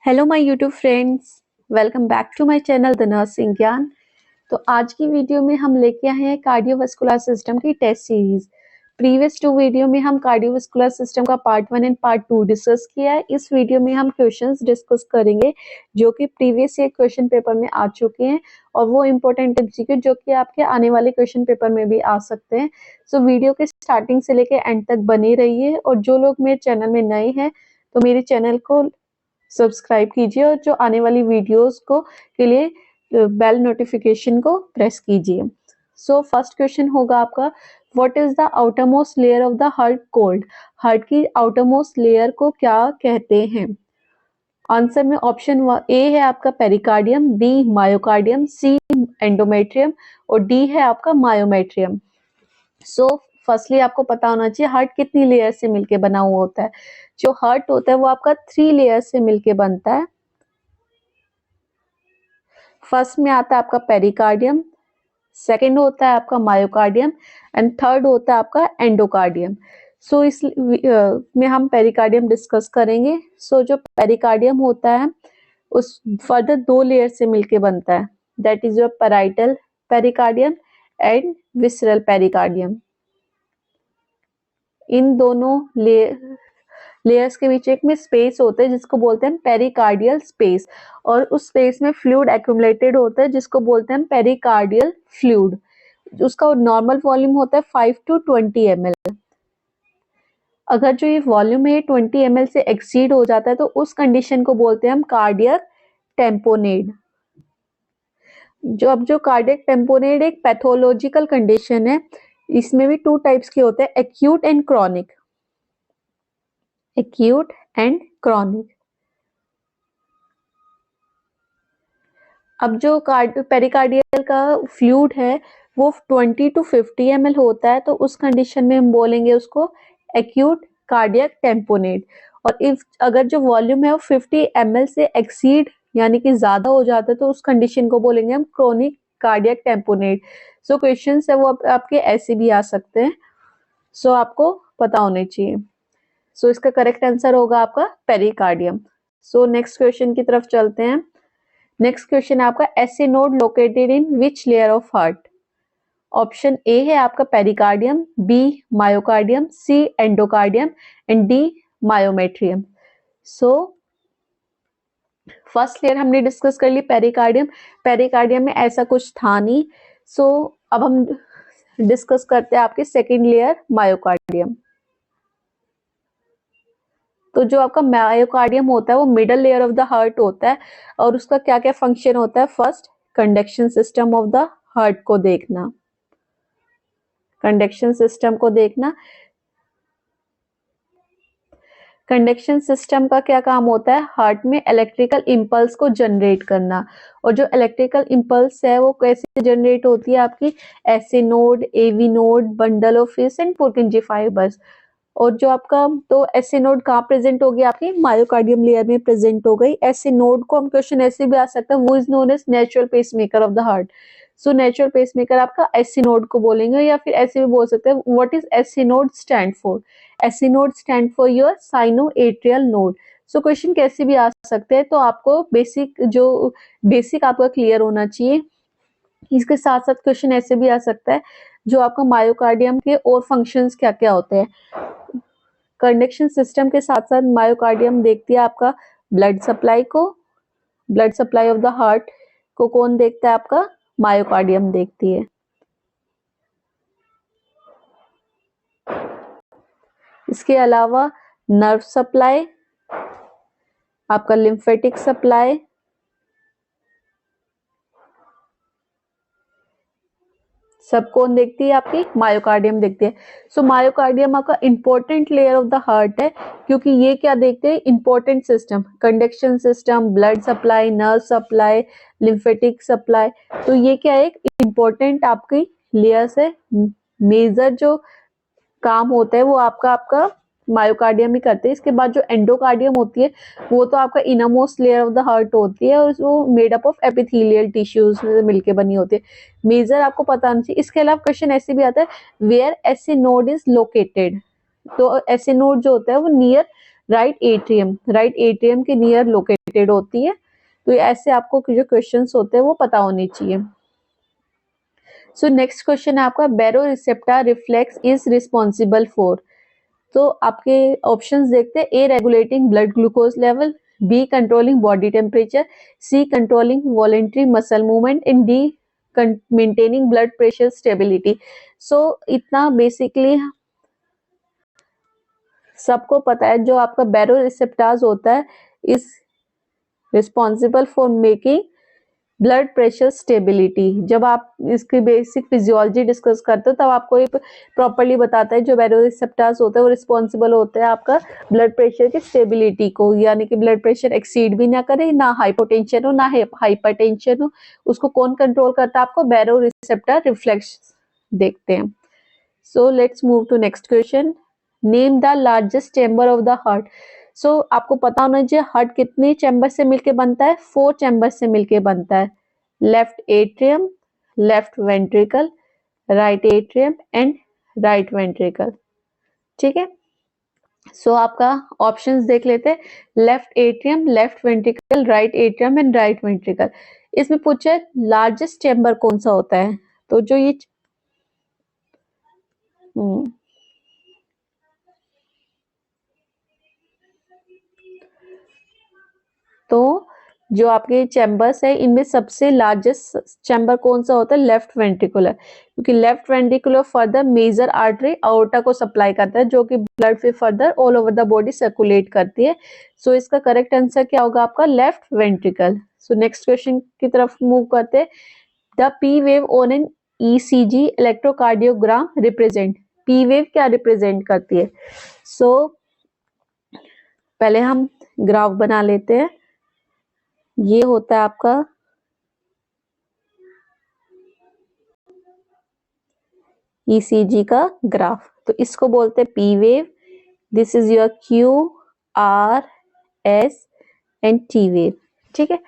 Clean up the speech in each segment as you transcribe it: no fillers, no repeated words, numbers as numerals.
Hello my YouTube friends, welcome back to my channel the nursing Gyan. तो आज की video में हम लेके आए हैं कार्डियोवास्कुलर सिस्टम की test series. Previous two video में हम कार्डियोवास्कुलर सिस्टम का पार्ट 1 एंड पार्ट 2 डिस्कस किया है। इस वीडियो में हम क्वेश्चंस डिस्कस करेंगे जो कि प्रीवियस ईयर क्वेश्चन पेपर में आ चुके हैं और वो इम्पोर्टेंट एमसीक्यू जो कि आपके आने वाले क्वेश्चन पेपर में भी आ सकते हैं। सो वीडियो के स्टार्टिंग से लेके एंड तक बने रहिए और जो लोग मेरे चैनल में नए हैं तो मेरे चैनल को सब्सक्राइब कीजिए और जो आने वाली वीडियोस को के लिए बेल नोटिफिकेशन को प्रेस कीजिए। सो फर्स्ट क्वेश्चन होगा आपका, what is the outer most layer of the heart cold? Heart की आउटर मोस्ट लेयर को क्या कहते हैं? आंसर में ऑप्शन ए है आपका पेरिकार्डियम, बी मायोकार्डियम, सी एंडोमेट्रियम और डी है आपका मायोमेट्रियम। सो फर्स्टली आपको पता होना चाहिए हार्ट कितनी लेयर से मिलके बना हुआ होता है। जो हार्ट होता है वो आपका 3 लेयर से मिलके बनता है। फर्स्ट में आता है आपका पेरिकार्डियम, सेकंड होता है आपका मायोकार्डियम एंड थर्ड होता है आपका एंडोकार्डियम। सो इस में हम पेरिकार्डियम डिस्कस करेंगे। सो जो पेरिकार्डियम होता है उस फर्दर 2 लेयर से मिलके बनता है, that is your parietal pericardium and visceral pericardium. इन दोनों लेयर्स के बीच एक में स्पेस होता है जिसको बोलते हैं पेरिकार्डियल स्पेस, और उस स्पेस में फ्लूइड एक्यूमुलेटेड होता है जिसको बोलते हैं पेरिकार्डियल फ्लूइड। उसका नॉर्मल वॉल्यूम होता है 5 to 20 ml। अगर जो ये वॉल्यूम है 20 ml से एक्सीड हो जाता है तो उस कंडीशन को बोलते हैं हम कार्डियक टेम्पोनेड। जो कार्डियक टेम्पोनेड एक पैथोलॉजिकल कंडीशन है। इसमें भी 2 टाइप्स के होते हैं, acute and chronic. Acute and chronic. अब जो पेरिकार्डियल का फ्लूइड है वो 20 to 50 ml होता है, तो उस कंडीशन में हम बोलेंगे उसको एक्यूट कार्डियक टेम्पोनेट। और इफ अगर जो वॉल्यूम है वो 50 ml से एक्सीड यानी कि ज्यादा हो जाता है तो उस कंडीशन को बोलेंगे हम chronic cardiac tamponade. So question है वो आपके ऐसे भी आ सकते हैं। सो आपको पता होने चाहिए। सो इसका करेक्ट आंसर होगा आपका पेरिकार्डियम। सो नेक्स्ट क्वेश्चन की तरफ चलते हैं। नेक्स्ट क्वेश्चन है आपका, SA node located in which layer of heart? Option A है आपका pericardium, B myocardium, C endocardium and D myometrium. So first layer हमने डिस्कस कर ली पेरिकार्डियम। पेरिकार्डियम में ऐसा कुछ था नहीं। सो अब हम डिस्कस करते हैं आपके सेकेंड लेयर मायोकार्डियम। तो जो आपका मायोकार्डियम होता है वो middle layer of the heart होता है और उसका क्या क्या फंक्शन होता है। First, conduction system of the heart को देखना, कंडक्शन सिस्टम को देखना। कंडक्शन सिस्टम का क्या काम होता है? हार्ट में इलेक्ट्रिकल इंपल्स को जनरेट करना। और जो इलेक्ट्रिकल इंपल्स है वो कैसे जनरेट होती है आपकी? SA node, AV node, bundle of his and Purkinje fibres. और जो आपका तो एसी नोड कहाँ प्रेजेंट होगी? आपकी मायोकार्डियम लेयर में प्रेजेंट हो गई। एसी नोड को हम क्वेश्चन ऐसे भी आ सकता है, वो is known as natural pacemaker of the heart. So natural pacemaker आपका एसी नोड को बोलेंगे, या फिर ऐसे भी बोल सकते हैं what is SA node stand for? SA node stand for your sinoatrial node. So question कैसे भी आ सकते हैं, तो आपको बेसिक आपका क्लियर होना चाहिए। इसके साथ साथ क्वेश्चन ऐसे भी आ सकता है, जो आपका मायोकार्डियम के और फंक्शंस क्या क्या होते हैं। कंडक्शन सिस्टम के साथ साथ मायोकार्डियम देखती है आपका ब्लड सप्लाई को। Blood supply of the heart को कौन देखता है? आपका मायोकार्डियम देखती है। इसके अलावा नर्व सप्लाई, आपका लिम्फेटिक सप्लाई, सब कौन देखती है? आपकी मायोकार्डियम देखती है। सो मायोकार्डियम आपका important layer of the heart है, क्योंकि ये क्या देखते हैं? Important system, conduction system, blood supply, nerve supply, lymphatic supply. तो ये क्या है? एक इंपॉर्टेंट आपकी लेयर्स है। मेजर जो काम होता है वो आपका मायोकार्डियम ही करते हैं। इसके बाद जो एंडोकार्डियम होती है वो तो आपका innermost layer of the heart होती है और वो made up of epithelial tissues से मिलके बनी होती है। मेजर आपको पता होना चाहिए। इसके अलावा क्वेश्चन ऐसे भी आता है, where SA node is located? तो एसी नोड जो होता है वो नियर राइट एट्रियम के नियर लोकेटेड होती है। तो ऐसे आपको जो क्वेश्चंस होते हैं वो पता होने चाहिए। सो नेक्स्ट क्वेश्चन है आपका, baroreceptor reflex is responsible for. तो आपके ऑप्शंस देखते हैं, A regulating blood glucose level, B controlling body temperature, C controlling voluntary muscle movement, and D maintaining blood pressure stability. So इतना बेसिकली सबको पता है, जो आपका बैरोरिसेप्टर्स होता है is responsible for making blood pressure stability. जब आप इसकी बेसिक फिजियोलॉजी डिस्कस करते हो तब आपको ये प्रॉपर्ली बताता है, जो बैरोरिसेप्टर्स होते हैं वो रिस्पॉन्सिबल होते हैं आपका ब्लड प्रेशर की स्टेबिलिटी को, यानी कि ब्लड प्रेशर एक्सीड भी ना करे, ना हाइपोटेंशन हो, ना हाइपरटेंशन हो, उसको कौन कंट्रोल करता है? आपको बैरोरिसेप्टर रिफ्लेक्स देखते हैं। So let's move to next question, name the largest chamber of the heart. So आपको पता होना चाहिए हार्ट कितने चैम्बर से मिलके बनता है? 4 चैम्बर से मिलके बनता है, left atrium, left ventricle, right atrium and right ventricle. ठीक है, सो आपका ऑप्शंस देख लेते हैं, left atrium, left ventricle, right atrium and right ventricle. इसमें पूछा है लार्जेस्ट चैम्बर कौन सा होता है, तो जो ये तो जो आपके चैम्बर्स है इनमें सबसे लार्जेस्ट चैम्बर कौन सा होता है? लेफ्ट वेंट्रिकुलर, क्योंकि left ventricular further major artery aorta को सप्लाई करता है, जो कि ब्लड फिर further all over the body circulate करती है। सो इसका करेक्ट आंसर क्या होगा आपका? Left ventricle. So next question की तरफ मूव करते हैं, the P wave on an ECG electrocardiogram represent. P wave क्या रिप्रेजेंट करती है? सो पहले हम ग्राफ बना लेते हैं। ये होता है आपका ईसीजी का ग्राफ, तो इसको बोलते हैं P wave. This is your Q, R, S and T wave. ठीक है,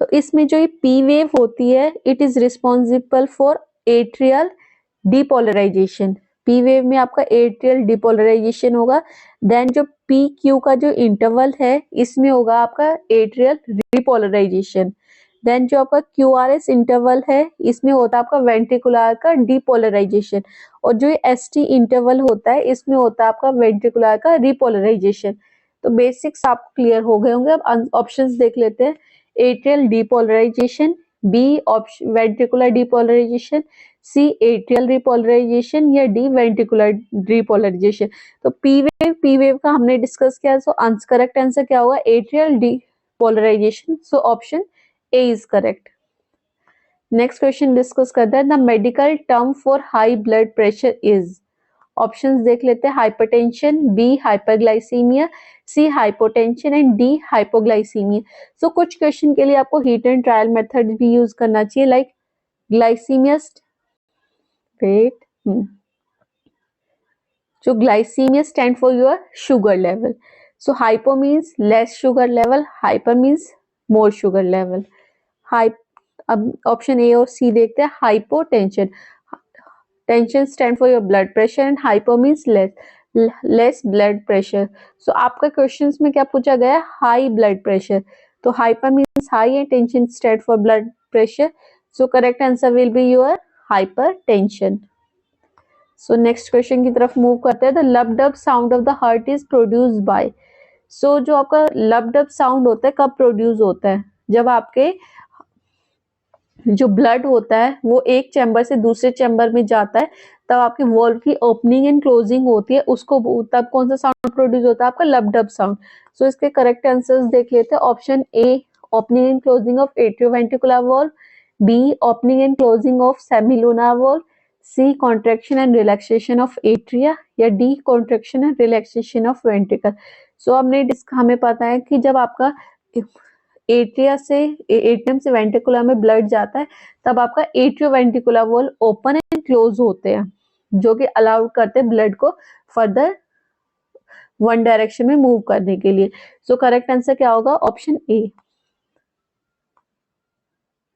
तो इसमें जो ये पी वेव होती है it is responsible for atrial depolarization. P wave में आपका एट्रियल डिपोलराइजेशन होगा। देन जो पी क्यू का जो इंटरवल है इसमें होगा आपका एट्रियल रिपोलराइजेशन। देन जो आपका क्यू आर एस इंटरवल है इसमें होता है आपका वेंट्रिकुलर का डिपोलराइजेशन, और जो एस टी इंटरवल होता है इसमें होता है आपका वेंट्रिकुलर का रिपोलराइजेशन। तो बेसिक्स आपको क्लियर हो गए होंगे। अब ऑप्शंस देख लेते हैं, atrial depolarization, B ventricular depolarization, C atrial repolarization, या डी वेंट्रिकुलर रिपोलराइजेशन। तो पी वेव का हमने डिस्कस किया, सो करेक्ट आंसर क्या होगा? Atrial depolarization. So option A is correct. Next question discuss करते हैं, the medical term for high blood pressure is. Options देख लेते हैं, hypertension, B hyperglycaemia, C hypotension and D hypoglycaemia. So कुछ question के लिए आपको हीट एंड ट्रायल मेथड भी यूज करना चाहिए, लाइक ग्लाइसीमिया वेट जो glycaemia stand for your sugar level. So hypo means less sugar level, hyper means more sugar level. अब option A और सी देखते हैं, hypotension, tension stand for your blood pressure and hypo means less blood pressure. So आपका questions में क्या पूछा गया है? High blood pressure. तो hyper means high and tension stand for blood pressure. So correct answer will be your hypertension. So next question की तरफ move करते हैं, the lub dub sound of the heart is produced by. So जो आपका लब dub sound होता है कब प्रोड्यूस होता है? जब आपके जो ब्लड होता है वो एक चैम्बर से दूसरे चैम्बर में जाता है, तब आपके वॉल्व की ओपनिंग एंड क्लोजिंग होती है, उसको तब कौन सा साउंड प्रोड्यूस होता है? आपका लब डब साउंड। सो इसके करेक्ट आंसर्स देख लेते हैं, option A opening and closing of atrioventricular valve, B opening and closing of semilunar valve, C contraction and relaxation of atria, या D contraction and relaxation of ventricle. So हमें पता है कि जब आपका एट्रियम से वेंट्रिकुलर में ब्लड जाता है तब आपका atrioventricular valve open and close होते हैं, जो कि अलाउड करते हैं ब्लड को फर्दर वन डायरेक्शन में मूव करने के लिए। सो करेक्ट आंसर क्या होगा? Option A.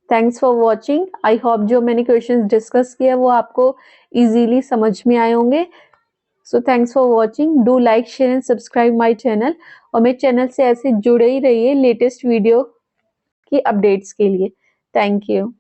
Thanks for watching. I hope जो मैंने क्वेश्चंस डिस्कस किया वो आपको इजीली समझ में आए होंगे। So thanks for watching, do like share and subscribe my channel, और मेरे चैनल से ऐसे जुड़े ही रहिए लेटेस्ट वीडियो की अपडेट्स के लिए। Thank you.